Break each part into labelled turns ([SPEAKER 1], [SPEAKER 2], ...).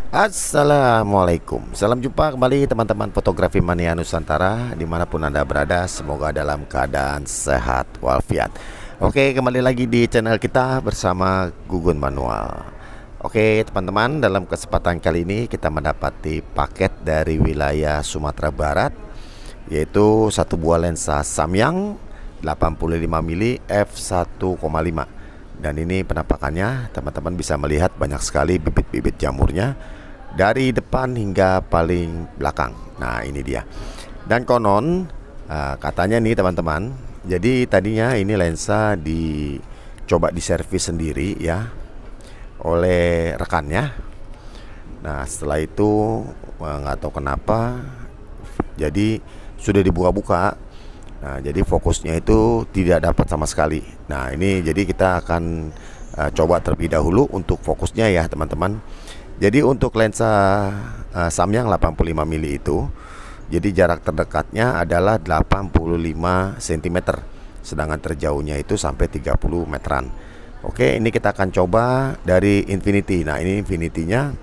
[SPEAKER 1] Assalamualaikum. Salam jumpa kembali teman-teman fotografi mania Nusantara dimanapun Anda berada. Semoga dalam keadaan sehat walafiat. Oke, kembali lagi di channel kita bersama Gugun Manual. Oke teman-teman, dalam kesempatan kali ini kita mendapati paket dari wilayah Sumatera Barat, yaitu satu buah lensa Samyang 85mm f1,5. Dan ini penampakannya, teman-teman bisa melihat banyak sekali bibit-bibit jamurnya dari depan hingga paling belakang. Nah ini dia. Dan konon katanya nih teman-teman, jadi tadinya ini lensa dicoba diservis sendiri ya oleh rekannya. Nah setelah itu nggak tahu kenapa jadi sudah dibuka-buka. Nah jadi fokusnya itu tidak dapat sama sekali. Nah ini jadi kita akan coba terlebih dahulu untuk fokusnya ya teman-teman. Jadi untuk lensa Samyang 85mm itu, jadi jarak terdekatnya adalah 85 cm, sedangkan terjauhnya itu sampai 30 meteran. Oke, ini kita akan coba dari infinity. Nah ini infinity-nya,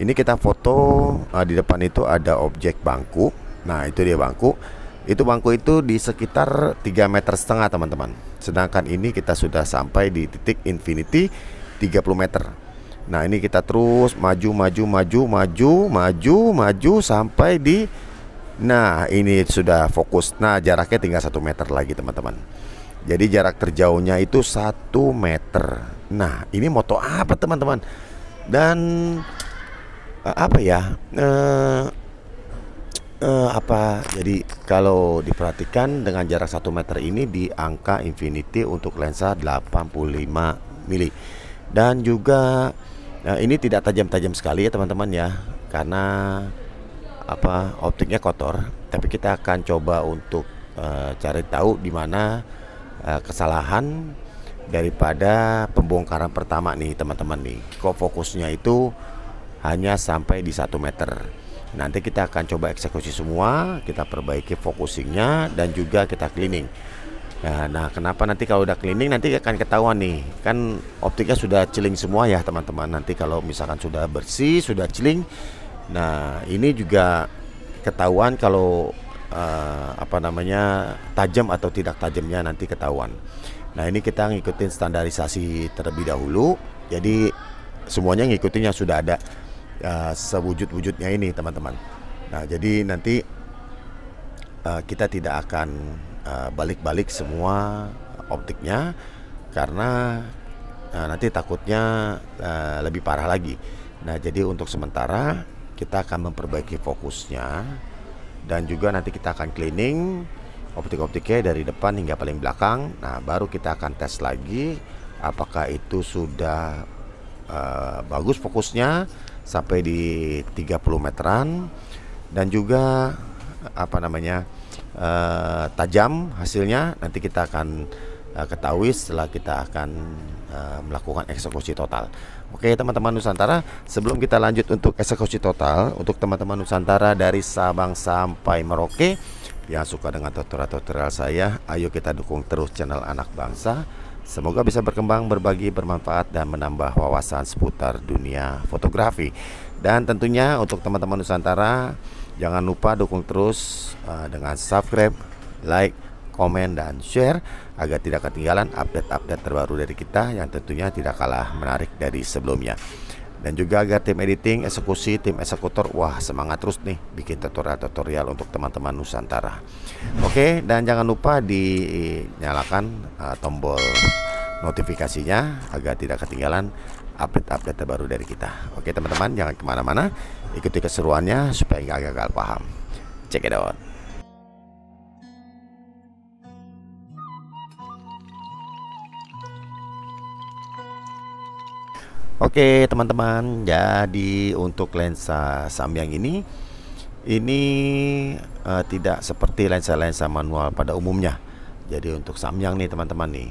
[SPEAKER 1] ini kita foto di depan itu ada objek bangku. Nah itu dia bangku. Itu bangku itu di sekitar 3,5 meter teman-teman. Sedangkan ini kita sudah sampai di titik infinity 30 meter. Nah ini kita terus maju sampai di, nah ini sudah fokus. Nah jaraknya tinggal 1 meter lagi teman-teman. Jadi jarak terjauhnya itu 1 meter. Nah ini moto apa teman-teman? Dan apa ya? Jadi kalau diperhatikan dengan jarak 1 meter ini di angka infinity untuk lensa 85mm. Dan juga ini tidak tajam-tajam sekali ya teman-teman ya, karena optiknya kotor. Tapi kita akan coba untuk cari tahu di mana kesalahan daripada pembongkaran pertama nih teman-teman nih. Kok fokusnya itu hanya sampai di 1 meter. Nanti kita akan coba eksekusi semua, kita perbaiki focusingnya dan juga kita cleaning. Nah kenapa nanti kalau udah cleaning nanti akan ketahuan nih, kan optiknya sudah celing semua ya teman-teman. Nanti kalau misalkan sudah bersih, sudah celing, nah ini juga ketahuan kalau tajam atau tidak tajamnya nanti ketahuan. Nah ini kita ngikutin standarisasi terlebih dahulu, jadi semuanya ngikutin yang sudah ada sewujud-wujudnya ini teman-teman. Nah jadi nanti kita tidak akan balik-balik semua optiknya, karena nanti takutnya lebih parah lagi. Nah jadi untuk sementara kita akan memperbaiki fokusnya, dan juga nanti kita akan cleaning optik-optiknya dari depan hingga paling belakang. Nah baru kita akan tes lagi apakah itu sudah bagus fokusnya sampai di 30 meteran, dan juga tajam hasilnya. Nanti kita akan ketahui setelah kita akan melakukan eksekusi total. Oke teman-teman Nusantara, sebelum kita lanjut untuk eksekusi total untuk teman-teman Nusantara dari Sabang sampai Merauke yang suka dengan tutorial saya, ayo kita dukung terus channel Anak Bangsa. Semoga bisa berkembang, berbagi, bermanfaat, dan menambah wawasan seputar dunia fotografi. Dan tentunya untuk teman-teman Nusantara, jangan lupa dukung terus dengan subscribe, like, komen, dan share agar tidak ketinggalan update-update terbaru dari kita yang tentunya tidak kalah menarik dari sebelumnya. Dan juga agar tim editing, eksekusi, tim eksekutor, wah semangat terus nih bikin tutorial-tutorial untuk teman-teman Nusantara. Oke, dan jangan lupa dinyalakan tombol notifikasinya agar tidak ketinggalan update-update terbaru dari kita. Oke teman-teman, jangan kemana-mana, ikuti keseruannya supaya nggak gagal paham. Check it out. Oke teman-teman, jadi untuk lensa Samyang ini tidak seperti lensa-lensa manual pada umumnya. Jadi untuk Samyang nih teman-teman nih,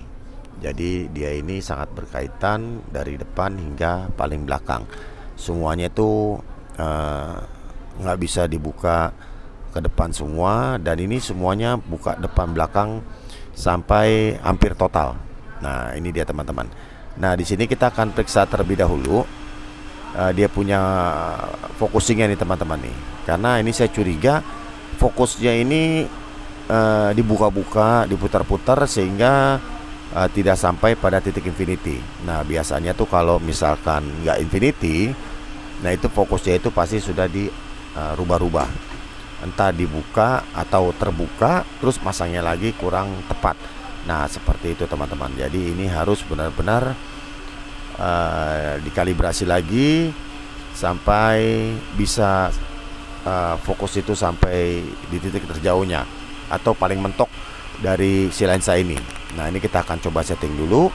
[SPEAKER 1] jadi dia ini sangat berkaitan dari depan hingga paling belakang. Semuanya itu nggak bisa dibuka ke depan semua, dan ini semuanya buka depan belakang sampai hampir total. Nah ini dia teman-teman. Nah di sini kita akan periksa terlebih dahulu dia punya focusingnya nih teman-teman nih. Karena ini saya curiga fokusnya ini dibuka-buka, diputar-putar sehingga tidak sampai pada titik infinity. Nah biasanya tuh kalau misalkan nggak infinity, nah itu fokusnya itu pasti sudah dirubah-rubah, entah dibuka atau terbuka terus masangnya lagi kurang tepat. Nah seperti itu teman-teman. Jadi ini harus benar-benar dikalibrasi lagi sampai bisa fokus itu sampai di titik terjauhnya atau paling mentok dari si lensa ini. Nah ini kita akan coba setting dulu.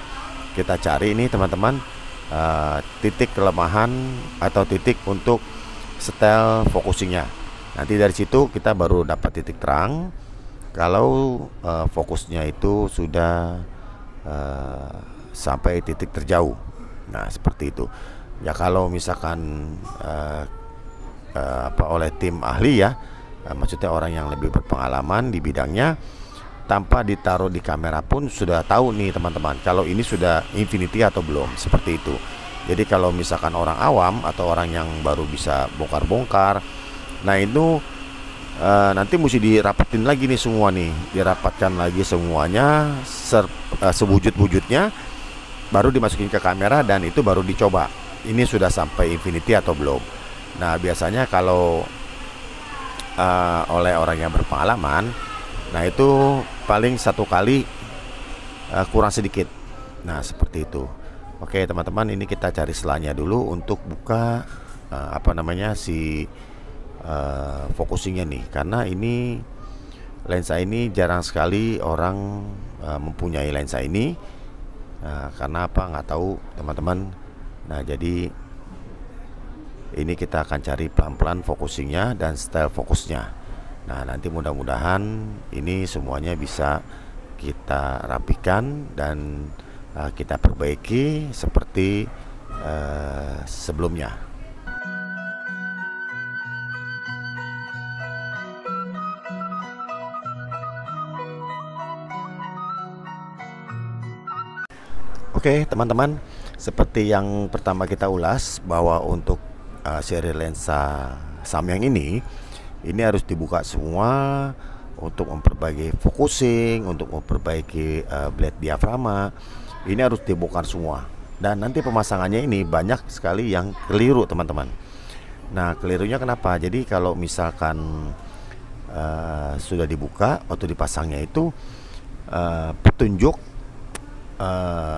[SPEAKER 1] Kita cari ini teman-teman titik kelemahan atau titik untuk setel focusingnya. Nanti dari situ kita baru dapat titik terang kalau fokusnya itu sudah sampai titik terjauh. Nah seperti itu ya. Kalau misalkan oleh tim ahli ya, maksudnya orang yang lebih berpengalaman di bidangnya, tanpa ditaruh di kamera pun sudah tahu nih teman-teman kalau ini sudah infinity atau belum, seperti itu. Jadi kalau misalkan orang awam atau orang yang baru bisa bongkar-bongkar, nah itu nanti mesti dirapetin lagi nih semua nih, dirapatkan lagi semuanya sewujud-wujudnya, baru dimasukin ke kamera dan itu baru dicoba ini sudah sampai infinity atau belum. Nah biasanya kalau oleh orang yang berpengalaman, nah itu paling satu kali kurang sedikit. Nah seperti itu. Oke teman-teman, ini kita cari selanya dulu untuk buka si focusingnya nih, karena ini lensa ini jarang sekali orang mempunyai lensa ini. Karena apa nggak tahu teman-teman. Nah jadi ini kita akan cari pelan-pelan focusingnya dan style fokusnya. Nah nanti mudah-mudahan ini semuanya bisa kita rapikan dan kita perbaiki seperti sebelumnya. Oke teman-teman, seperti yang pertama kita ulas bahwa untuk seri lensa Samyang ini harus dibuka semua untuk memperbaiki focusing, untuk memperbaiki blade diafragma. Ini harus dibongkar semua. Dan nanti pemasangannya ini banyak sekali yang keliru teman-teman. Nah kelirunya kenapa? Jadi kalau misalkan sudah dibuka, waktu dipasangnya itu petunjuk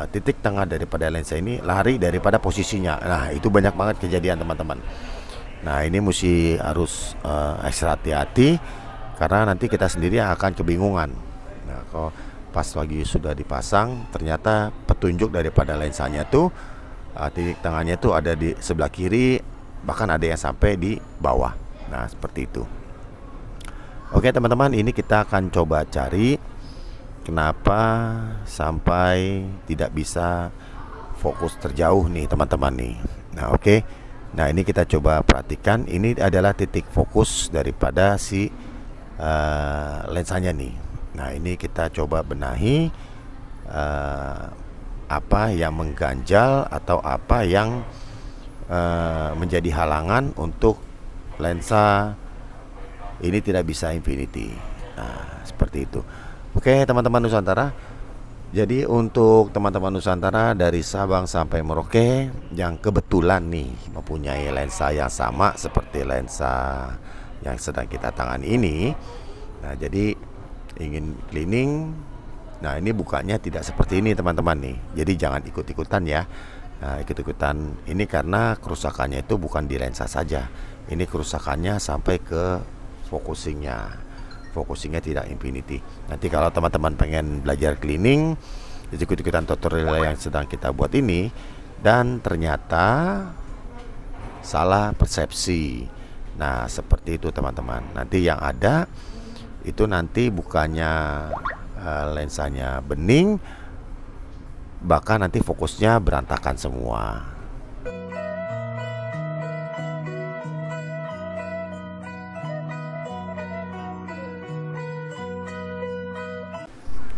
[SPEAKER 1] titik tengah daripada lensa ini lari daripada posisinya. Nah itu banyak banget kejadian teman-teman. Nah ini mesti harus ekstra hati-hati, karena nanti kita sendiri akan kebingungan. Nah kalau pas lagi sudah dipasang ternyata petunjuk daripada lensanya tuh titik tengahnya tuh ada di sebelah kiri, bahkan ada yang sampai di bawah. Nah seperti itu. Oke teman-teman, ini kita akan coba cari kenapa sampai tidak bisa fokus terjauh nih teman-teman nih. Nah oke. Nah ini kita coba perhatikan, ini adalah titik fokus daripada si lensanya nih. Nah ini kita coba benahi apa yang mengganjal atau apa yang menjadi halangan untuk lensa ini tidak bisa infinity. Nah seperti itu. Oke teman-teman Nusantara, jadi untuk teman-teman Nusantara dari Sabang sampai Merauke yang kebetulan nih mempunyai lensa yang sama seperti lensa yang sedang kita tangani ini, nah jadi ingin cleaning, nah ini bukanya tidak seperti ini teman-teman nih. Jadi jangan ikut-ikutan ya. Nah, ikut-ikutan ini karena kerusakannya itu bukan di lensa saja, ini kerusakannya sampai ke focusingnya tidak infinity. Nanti kalau teman-teman pengen belajar cleaning, ikut-ikutan tutorial yang sedang kita buat ini, dan ternyata salah persepsi. Nah seperti itu teman-teman. Nanti yang ada itu nanti bukannya lensanya bening, bahkan nanti fokusnya berantakan semua.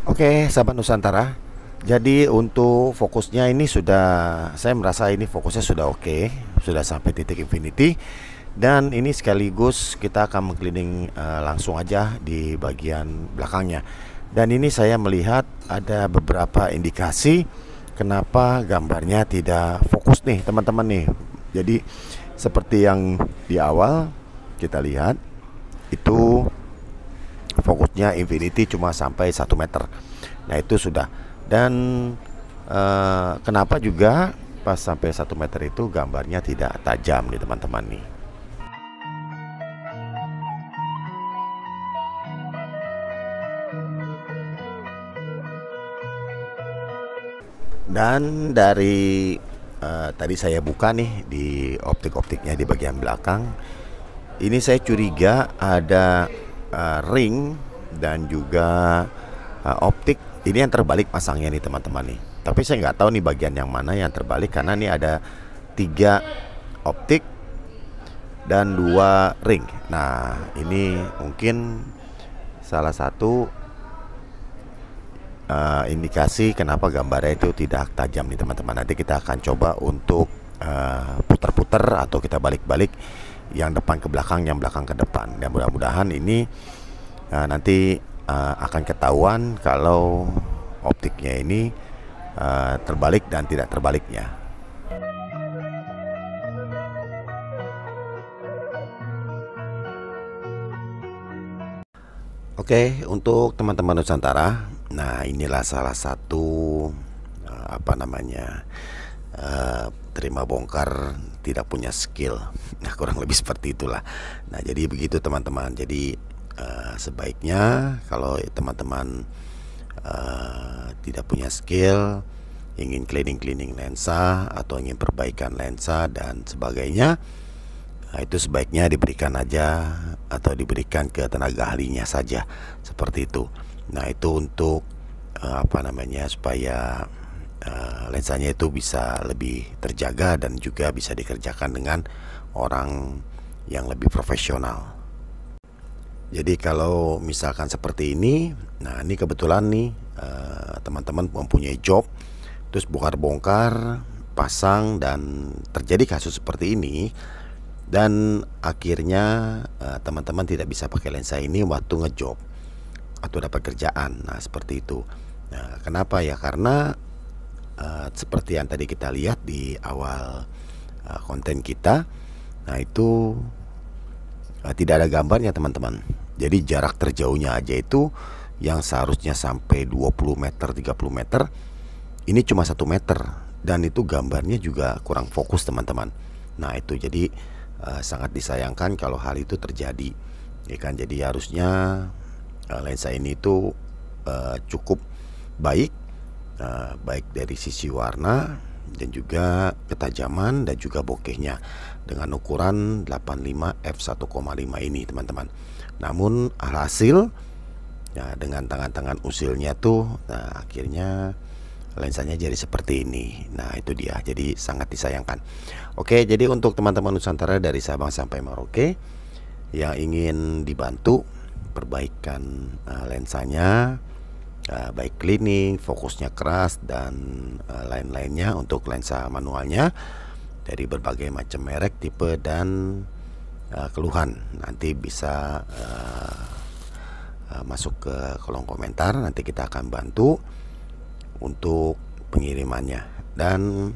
[SPEAKER 1] Oke, sahabat Nusantara. Jadi untuk fokusnya ini sudah, saya merasa ini fokusnya sudah oke, sudah sampai titik infinity. Dan ini sekaligus kita akan mengkeliling langsung aja di bagian belakangnya. Dan ini saya melihat ada beberapa indikasi kenapa gambarnya tidak fokus nih teman-teman nih. Jadi seperti yang di awal kita lihat itu fokusnya infinity cuma sampai 1 meter. Nah itu sudah. Dan kenapa juga pas sampai 1 meter itu gambarnya tidak tajam nih teman-teman nih. Dan dari tadi saya buka nih di optik-optiknya di bagian belakang. Ini saya curiga ada ring dan juga optik. Ini yang terbalik pasangnya nih teman-teman nih. Tapi saya nggak tahu nih bagian yang mana yang terbalik, karena nih ada 3 optik dan 2 ring. Nah ini mungkin salah satu indikasi kenapa gambarnya itu tidak tajam nih teman-teman. Nanti kita akan coba untuk putar-putar atau kita balik-balik yang depan ke belakang, yang belakang ke depan. Dan mudah-mudahan ini nanti akan ketahuan kalau optiknya ini terbalik dan tidak terbaliknya. Oke, untuk teman-teman Nusantara, nah inilah salah satu terima bongkar tidak punya skill. Nah kurang lebih seperti itulah. Nah jadi begitu teman-teman. Jadi sebaiknya kalau teman-teman tidak punya skill, ingin cleaning lensa atau ingin perbaikan lensa dan sebagainya, nah, itu sebaiknya diberikan aja atau diberikan ke tenaga ahlinya saja, seperti itu. Nah itu untuk supaya lensanya itu bisa lebih terjaga dan juga bisa dikerjakan dengan orang yang lebih profesional. Jadi kalau misalkan seperti ini, nah ini kebetulan nih teman-teman mempunyai job, terus bongkar-bongkar, pasang dan terjadi kasus seperti ini, dan akhirnya teman-teman tidak bisa pakai lensa ini waktu ngejob atau dapat kerjaan. Nah seperti itu. Nah, kenapa ya? Karena seperti yang tadi kita lihat di awal konten kita, nah itu tidak ada gambarnya teman-teman. Jadi jarak terjauhnya aja itu yang seharusnya sampai 20 meter, 30 meter, ini cuma 1 meter. Dan itu gambarnya juga kurang fokus teman-teman. Nah itu jadi sangat disayangkan kalau hal itu terjadi, ya kan. Jadi harusnya lensa ini itu cukup baik, baik dari sisi warna dan juga ketajaman dan juga bokehnya dengan ukuran 85 f1,5 ini teman-teman. Namun alhasil ya dengan tangan-tangan usilnya tuh, nah akhirnya lensanya jadi seperti ini. Nah itu dia, jadi sangat disayangkan. Oke, jadi untuk teman-teman Nusantara dari Sabang sampai Merauke yang ingin dibantu perbaikan lensanya, baik cleaning, fokusnya keras dan lain-lainnya untuk lensa manualnya dari berbagai macam merek, tipe dan keluhan, nanti bisa masuk ke kolom komentar. Nanti kita akan bantu untuk pengirimannya. Dan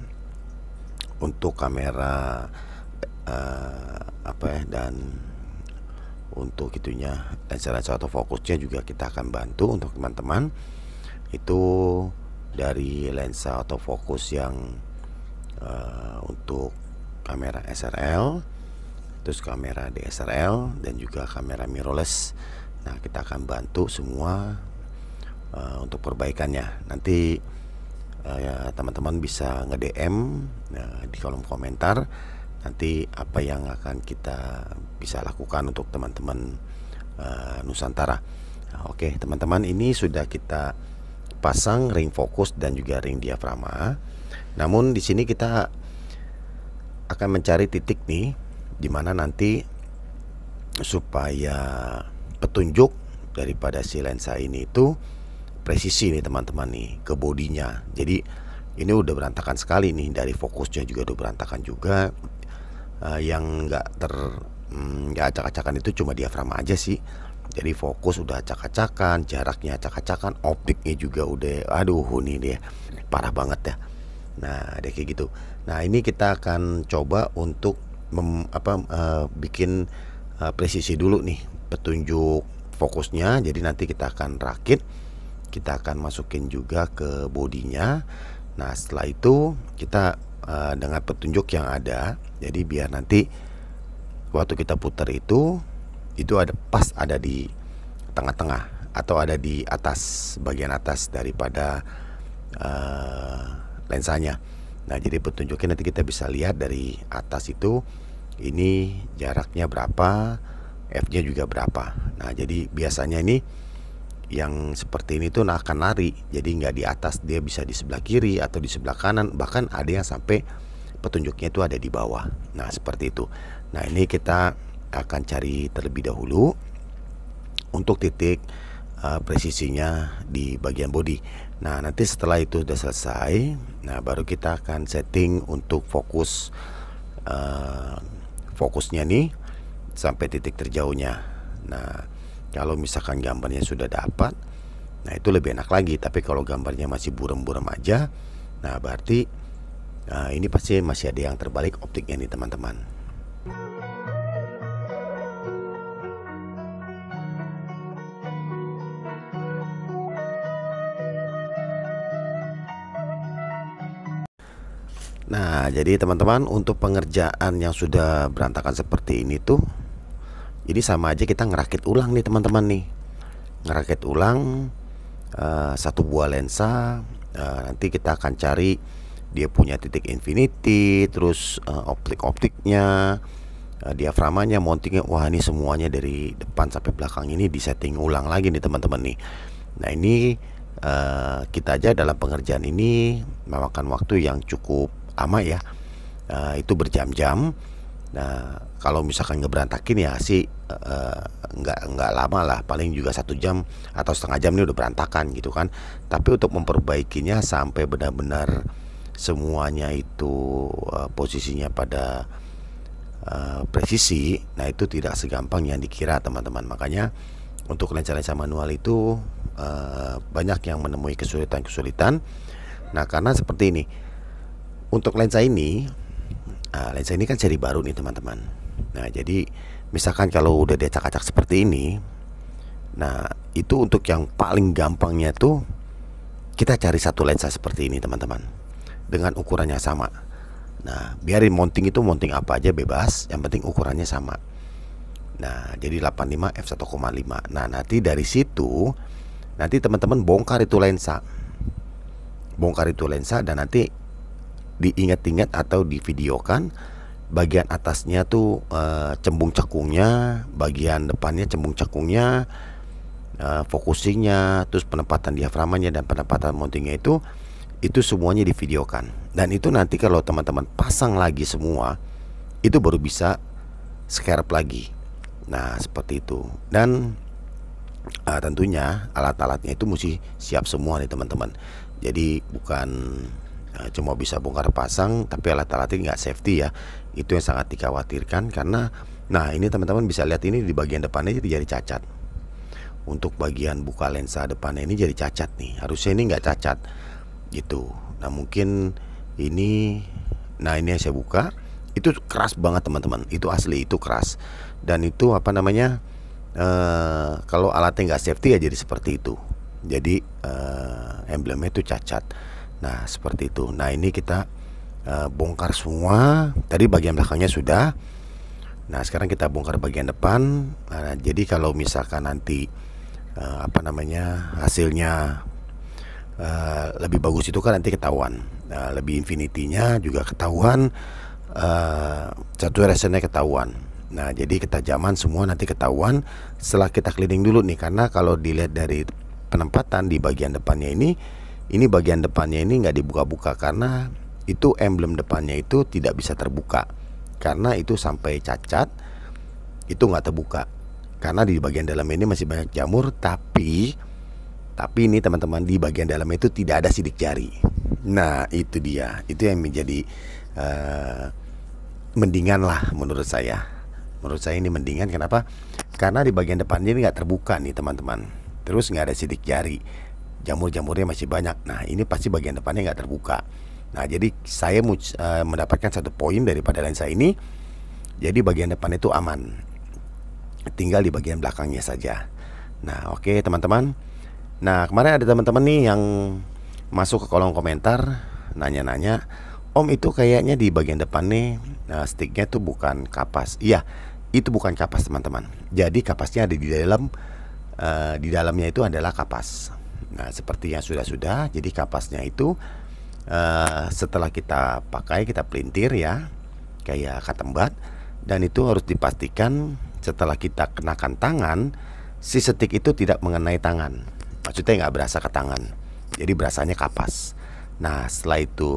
[SPEAKER 1] untuk kamera dan untuk itunya lensa autofocusnya juga kita akan bantu untuk teman-teman. Itu dari lensa autofocus yang untuk kamera SRL, terus kamera DSLR dan juga kamera mirrorless. Nah kita akan bantu semua untuk perbaikannya. Nanti ya, teman-teman bisa nge-DM di kolom komentar nanti apa yang akan kita bisa lakukan untuk teman-teman Nusantara. Nah, oke teman-teman, ini sudah kita pasang ring fokus dan juga ring diafragma. Namun di sini kita akan mencari titik nih dimana nanti supaya petunjuk daripada si lensa ini itu presisi nih teman-teman nih ke bodinya. Jadi ini udah berantakan sekali nih, dari fokusnya juga udah berantakan juga. yang nggak acak-acakan itu cuma diafragma aja sih. Jadi fokus udah acak-acakan, jaraknya acak-acakan, optiknya juga udah, aduh ini dia parah banget ya. Nah ada kayak gitu. Nah ini kita akan coba untuk bikin presisi dulu nih petunjuk fokusnya. Jadi nanti kita akan rakit, kita akan masukin juga ke bodinya. Nah setelah itu kita dengan petunjuk yang ada, jadi biar nanti waktu kita putar itu ada pas ada di tengah-tengah atau ada di atas, bagian atas daripada lensanya. Nah jadi petunjuknya nanti kita bisa lihat dari atas itu, ini jaraknya berapa, f-nya juga berapa. Nah jadi biasanya ini yang seperti ini tuh akan lari, jadi nggak di atas, dia bisa di sebelah kiri atau di sebelah kanan, bahkan ada yang sampai petunjuknya itu ada di bawah. Nah seperti itu. Nah ini kita akan cari terlebih dahulu untuk titik presisinya di bagian body. Nah nanti setelah itu sudah selesai, nah baru kita akan setting untuk fokusnya nih sampai titik terjauhnya. Nah kalau misalkan gambarnya sudah dapat, nah itu lebih enak lagi. Tapi kalau gambarnya masih buram-buram aja, nah berarti ini pasti masih ada yang terbalik optiknya nih teman-teman. Nah jadi teman-teman, untuk pengerjaan yang sudah berantakan seperti ini tuh, ini sama aja kita ngerakit ulang nih teman-teman nih. Ngerakit ulang satu buah lensa. Nanti kita akan cari dia punya titik infinity, terus optik-optiknya, diaframanya, mountingnya. Wah ini semuanya dari depan sampai belakang ini disetting ulang lagi nih teman-teman nih. Nah ini kita aja dalam pengerjaan ini memakan waktu yang cukup lama ya, itu berjam-jam. Nah kalau misalkan ngeberantakin ya sih nggak lama lah, paling juga 1 jam atau setengah jam ini udah berantakan gitu kan. Tapi untuk memperbaikinya sampai benar-benar semuanya itu posisinya pada presisi, nah itu tidak segampang yang dikira teman-teman. Makanya untuk lensa-lensa manual itu banyak yang menemui kesulitan-kesulitan. Nah karena seperti ini, untuk lensa ini kan seri baru nih teman-teman. Nah jadi misalkan kalau udah diacak-acak seperti ini, nah itu untuk yang paling gampangnya tuh kita cari satu lensa seperti ini teman-teman, dengan ukurannya sama. Nah biarin mounting itu mounting apa aja bebas, yang penting ukurannya sama. Nah jadi 85 f1,5. Nah nanti dari situ nanti teman-teman bongkar itu lensa, dan nanti diingat-ingat atau divideokan bagian atasnya tuh cembung cekungnya, bagian depannya cembung cekungnya, focusingnya, terus penempatan diaframanya dan penempatan mountingnya itu semuanya divideokan. Dan itu nanti kalau teman-teman pasang lagi semua, itu baru bisa scarp lagi. Nah seperti itu. Dan tentunya alat-alatnya itu mesti siap semua nih teman-teman. Jadi bukan cuma bisa bongkar pasang tapi alat-alatnya nggak safety ya. Itu yang sangat dikhawatirkan, karena nah ini teman-teman bisa lihat ini di bagian depannya jadi cacat. Untuk bagian buka lensa depannya ini jadi cacat nih, harusnya ini nggak cacat gitu. Nah mungkin ini, nah ini yang saya buka itu keras banget teman-teman, itu asli, itu keras. Dan itu apa namanya, kalau alatnya nggak safety ya jadi seperti itu. Jadi emblemnya itu cacat. Nah seperti itu. Nah ini kita bongkar semua. Tadi bagian belakangnya sudah. Nah sekarang kita bongkar bagian depan. Nah, jadi kalau misalkan nanti apa namanya hasilnya lebih bagus itu kan nanti ketahuan. Lebih infinity-nya juga ketahuan, saturationnya ketahuan. Nah jadi ketajaman semua nanti ketahuan setelah kita cleaning dulu nih. Karena kalau dilihat dari penempatan di bagian depannya ini bagian depannya ini nggak dibuka-buka, karena itu emblem depannya itu tidak bisa terbuka, karena itu sampai cacat itu nggak terbuka, karena di bagian dalam ini masih banyak jamur. Tapi ini teman-teman, di bagian dalam itu tidak ada sidik jari. Nah itu dia, itu yang menjadi mendingan lah menurut saya. Menurut saya ini mendingan, kenapa? Karena di bagian depannya ini nggak terbuka nih teman-teman. Terus nggak ada sidik jari, jamur-jamurnya masih banyak. Nah ini pasti bagian depannya nggak terbuka. Nah jadi saya mendapatkan satu poin daripada lensa ini. Jadi bagian depan itu aman, tinggal di bagian belakangnya saja. Nah oke teman-teman. Nah kemarin ada teman-teman nih yang masuk ke kolom komentar nanya-nanya, Om itu kayaknya di bagian depan nih sticknya tuh bukan kapas. Iya, itu bukan kapas teman-teman. Jadi kapasnya ada di dalam, di dalamnya itu adalah kapas. Nah seperti yang sudah. Jadi kapasnya itu setelah kita pakai, kita pelintir ya, kayak katembat. Dan itu harus dipastikan setelah kita kenakan tangan, si stick itu tidak mengenai tangan. Maksudnya nggak berasa ke tangan, jadi berasanya kapas. Nah setelah itu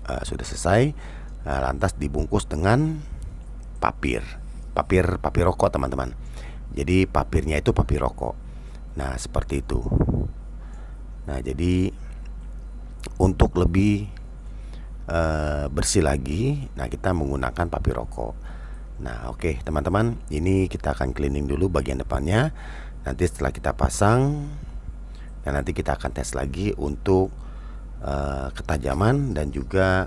[SPEAKER 1] sudah selesai, lantas dibungkus dengan papir rokok teman-teman. Jadi papirnya itu papir rokok. Nah seperti itu. Nah jadi untuk lebih bersih lagi, nah kita menggunakan papir rokok. Nah oke teman-teman, ini kita akan cleaning dulu bagian depannya. Nanti setelah kita pasang, dan nanti kita akan tes lagi untuk ketajaman dan juga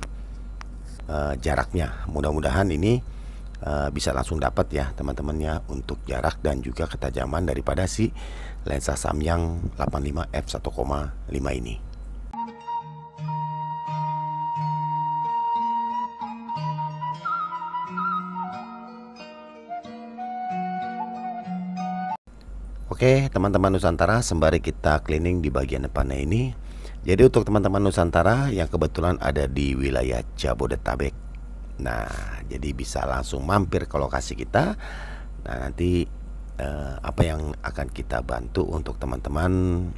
[SPEAKER 1] jaraknya. Mudah-mudahan ini bisa langsung dapat ya teman-temannya untuk jarak dan juga ketajaman daripada si lensa Samyang 85 f1,5 ini. Oke teman-teman Nusantara, sembari kita cleaning di bagian depannya ini, jadi untuk teman-teman Nusantara yang kebetulan ada di wilayah Jabodetabek, nah jadi bisa langsung mampir ke lokasi kita. Nah nanti apa yang akan kita bantu untuk teman-teman,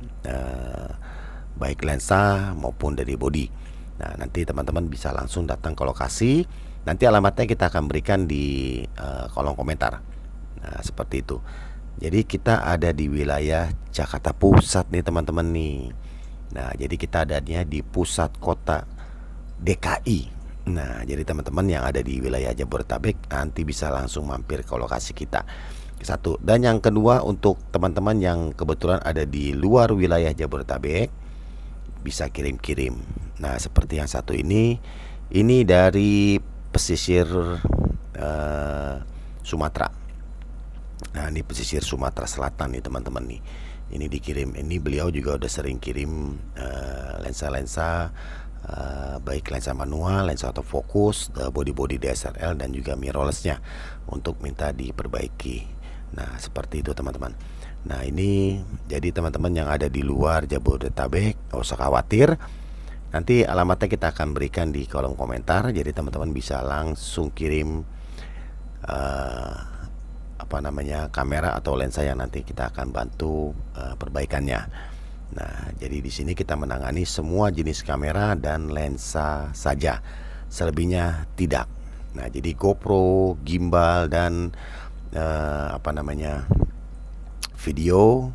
[SPEAKER 1] baik lensa maupun dari body. Nah nanti teman-teman bisa langsung datang ke lokasi. Nanti alamatnya kita akan berikan di kolom komentar. Nah seperti itu. Jadi kita ada di wilayah Jakarta Pusat nih teman-teman nih. Nah jadi kita adanya di pusat kota DKI. Nah jadi teman-teman yang ada di wilayah Jabodetabek nanti bisa langsung mampir ke lokasi kita. Satu. Dan yang kedua, untuk teman-teman yang kebetulan ada di luar wilayah Jabodetabek, bisa kirim-kirim. Nah seperti yang satu ini dari pesisir Sumatera. Nah ini pesisir Sumatera Selatan nih teman-teman nih. Ini dikirim. Ini beliau juga udah sering kirim lensa-lensa, baik lensa manual, lensa autofocus, body-body DSLR dan juga mirrorlessnya untuk minta diperbaiki. Nah seperti itu teman-teman. Nah ini jadi teman-teman yang ada di luar Jabodetabek, gak usah khawatir. Nanti alamatnya kita akan berikan di kolom komentar. Jadi teman-teman bisa langsung kirim kamera atau lensa yang nanti kita akan bantu perbaikannya. Nah, jadi di sini kita menangani semua jenis kamera dan lensa saja, selebihnya tidak. Nah, jadi GoPro, gimbal dan video,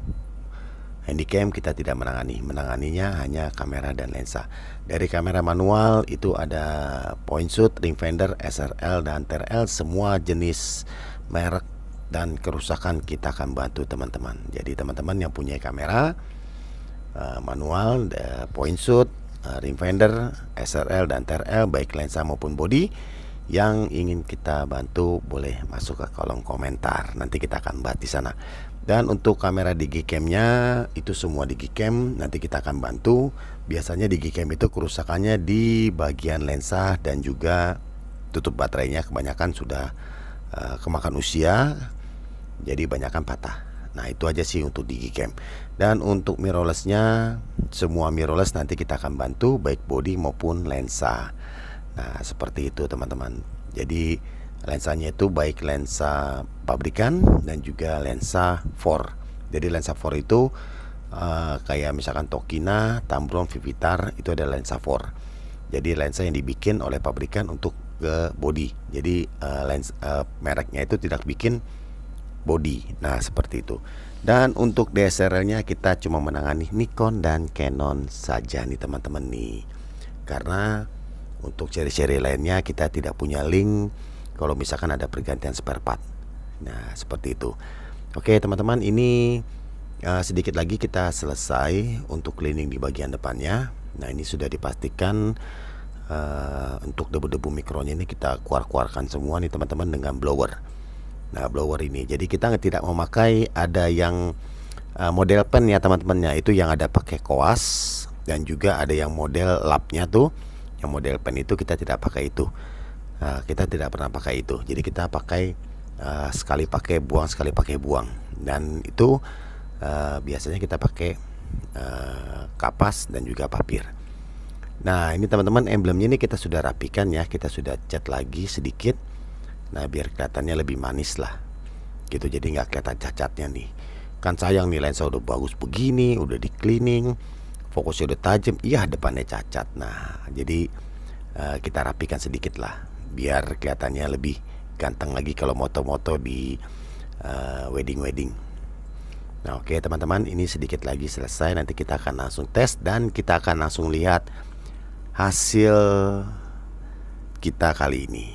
[SPEAKER 1] handycam kita tidak menanganinya hanya kamera dan lensa. Dari kamera manual itu ada point shoot, ring fender, SRL dan TRL, semua jenis merek dan kerusakan kita akan bantu teman-teman. Jadi teman-teman yang punya kamera manual, point shoot, ring fender, SRL dan TRL, baik lensa maupun body, yang ingin kita bantu boleh masuk ke kolom komentar. Nanti kita akan bahas di sana. Dan untuk kamera digicam-nya itu semua digicam nanti kita akan bantu. Biasanya digicam itu kerusakannya di bagian lensa dan juga tutup baterainya kebanyakan sudah kemakan usia, jadi banyakkan patah. Nah itu aja sih untuk digicam. Dan untuk mirrorlessnya, semua mirrorless nanti kita akan bantu baik body maupun lensa. Nah seperti itu teman-teman. Jadi lensanya itu baik lensa pabrikan dan juga lensa 4. Jadi lensa 4 itu kayak misalkan Tokina, Tamron, Vivitar, itu ada lensa 4. Jadi lensa yang dibikin oleh pabrikan untuk ke body. Jadi mereknya itu tidak bikin body. Nah seperti itu. Dan untuk DSLR-nya kita cuma menangani Nikon dan Canon saja nih teman-teman nih. Karena Untuk seri-seri lainnya kita tidak punya link kalau misalkan ada pergantian spare part. Nah, seperti itu. Oke teman-teman, ini sedikit lagi kita selesai untuk cleaning di bagian depannya. Nah, ini sudah dipastikan untuk debu-debu mikronya ini kita keluarkan semua nih teman-teman dengan blower. Nah, blower ini jadi kita tidak memakai ada yang model pen ya teman-teman ya, itu yang ada pakai koas, dan juga ada yang model lapnya tuh. Yang model pen itu kita tidak pakai itu. Kita tidak pernah pakai itu. Jadi kita pakai sekali pakai buang, sekali pakai buang. Dan itu biasanya kita pakai kapas dan juga papir. Nah, ini teman-teman emblemnya ini kita sudah rapikan ya. Kita sudah cat lagi sedikit. Nah, biar kelihatannya lebih manis lah gitu. Jadi nggak kelihatan cacatnya nih. Kan sayang nih, lensa udah bagus begini, udah di cleaning, fokusnya udah tajam, iya depannya cacat. Nah, jadi kita rapikan sedikit lah biar kelihatannya lebih ganteng lagi kalau moto-moto di wedding. Nah, oke teman-teman, ini sedikit lagi selesai. Nanti kita akan langsung tes dan kita akan langsung lihat hasil kita kali ini.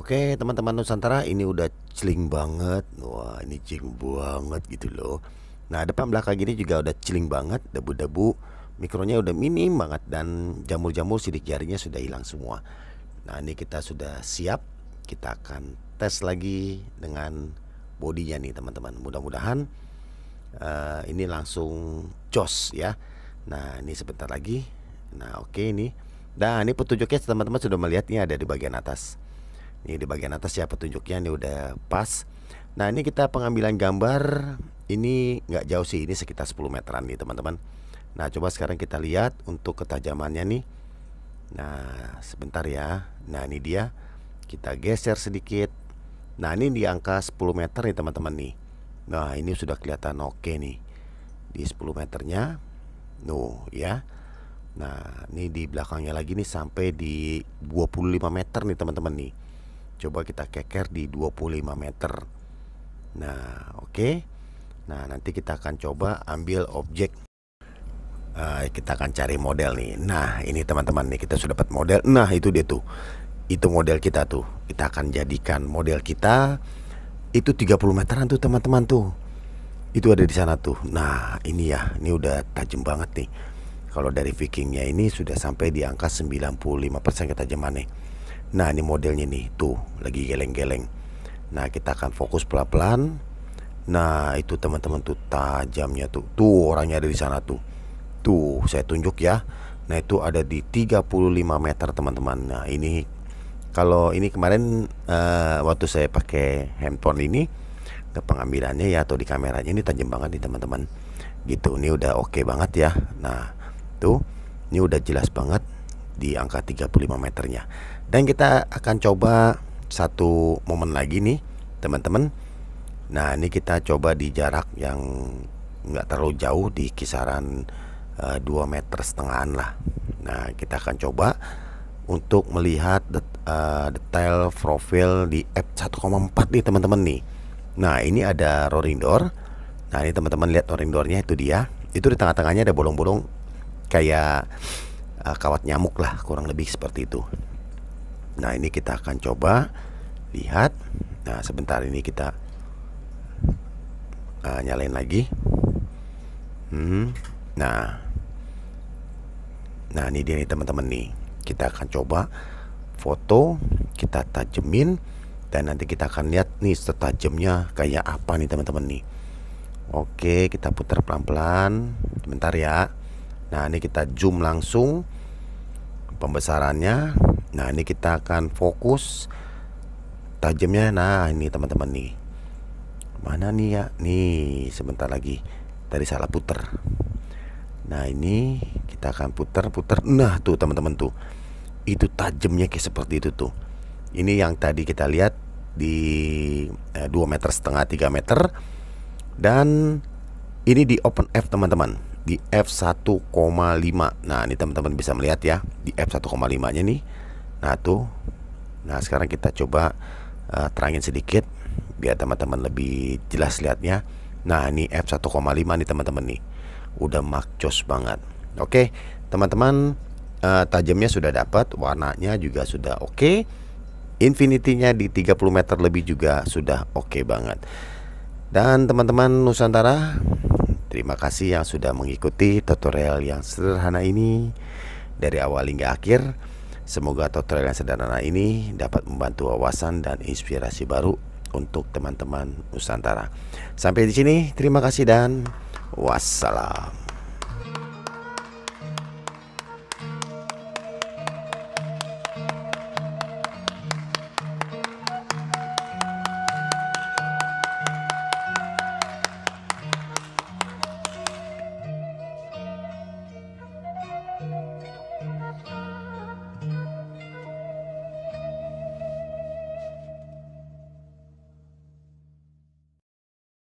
[SPEAKER 1] Oke teman-teman Nusantara, ini udah celing banget. Wah, ini celing banget gitu loh. Nah, depan belakang gini juga udah celing banget. Debu-debu mikronya udah minim banget, dan jamur-jamur sidik jarinya sudah hilang semua. Nah, ini kita sudah siap. Kita akan tes lagi dengan bodinya nih teman-teman. Mudah-mudahan ini langsung jos ya. Nah, ini sebentar lagi. Nah, oke ini. Nah, ini petunjuknya teman-teman sudah melihatnya ada di bagian atas. Ini di bagian atas ya petunjuknya, ini udah pas. Nah, ini kita pengambilan gambar. Ini nggak jauh sih, ini sekitar 10 meteran nih teman-teman. Nah, coba sekarang kita lihat untuk ketajamannya nih. Nah, sebentar ya. Nah, ini dia. Kita geser sedikit. Nah, ini di angka 10 meter nih teman-teman nih. Nah, ini sudah kelihatan oke nih di 10 meternya. Ya. Nah, ini di belakangnya lagi nih sampai di 25 meter nih teman-teman nih. Coba kita keker di 25 meter. Nah, oke. Nah, nanti kita akan coba ambil objek. Kita akan cari model nih. Nah, ini teman-teman nih, kita sudah dapat model. Nah, itu dia tuh. Itu model kita tuh. Kita akan jadikan model kita. Itu 30 meteran tuh teman-teman tuh. Itu ada di sana tuh. Nah, ini ya. Ini udah tajam banget nih. Kalau dari vikingnya ini sudah sampai di angka 95% ketajamannya. Nah, ini modelnya nih, tuh lagi geleng-geleng. Nah, kita akan fokus pelan-pelan. Nah, itu teman-teman tuh tajamnya tuh. Tuh orangnya ada di sana tuh. Tuh, saya tunjuk ya. Nah, itu ada di 35 meter teman-teman. Nah, ini kalau ini kemarin waktu saya pakai handphone ini ke pengambilannya ya, atau di kameranya ini tajam banget nih teman-teman. Gitu, ini udah oke banget ya. Nah, tuh ini udah jelas banget di angka 35 meternya. Dan kita akan coba satu momen lagi nih teman-teman. Nah, ini kita coba di jarak yang nggak terlalu jauh, di kisaran 2,5 meter lah. Nah, kita akan coba untuk melihat detail profil di f1,4 nih teman-teman nih. Nah, ini ada rolling door. Nah, ini teman-teman lihat rolling doornya, itu dia. Itu di tengah-tengahnya ada bolong-bolong kayak kawat nyamuk lah, kurang lebih seperti itu. Nah, ini kita akan coba lihat. Nah, sebentar ini kita nyalain lagi. Nah, ini dia nih teman-teman nih. Kita akan coba foto, kita tajemin, dan nanti kita akan lihat nih setajamnya kayak apa nih teman-teman nih. Oke, kita putar pelan-pelan. Sebentar ya. Nah, ini kita zoom langsung pembesarannya. Nah, ini kita akan fokus tajamnya. Nah, ini teman-teman nih. Mana nih ya? Nih, sebentar lagi. Tadi salah puter. Nah, ini kita akan putar-putar. Nah, tuh teman-teman tuh. Itu tajamnya kayak seperti itu tuh. Ini yang tadi kita lihat di 2,5 meter, 3 meter. Dan ini di open F teman-teman, di f1,5. Nah, ini teman-teman bisa melihat ya, di f1,5 nya nih. Nah, tuh. Nah, sekarang kita coba terangin sedikit biar teman-teman lebih jelas lihatnya. Nah, ini f1,5 nih teman-teman nih. Udah makcos banget. Oke, teman-teman, tajamnya sudah dapat, warnanya juga sudah oke. Infinity-nya di 30 meter lebih juga sudah oke banget. Dan teman-teman Nusantara, terima kasih yang sudah mengikuti tutorial yang sederhana ini dari awal hingga akhir. Semoga tutorial yang sederhana ini dapat membantu wawasan dan inspirasi baru untuk teman-teman Nusantara. Sampai di sini, terima kasih dan wassalam.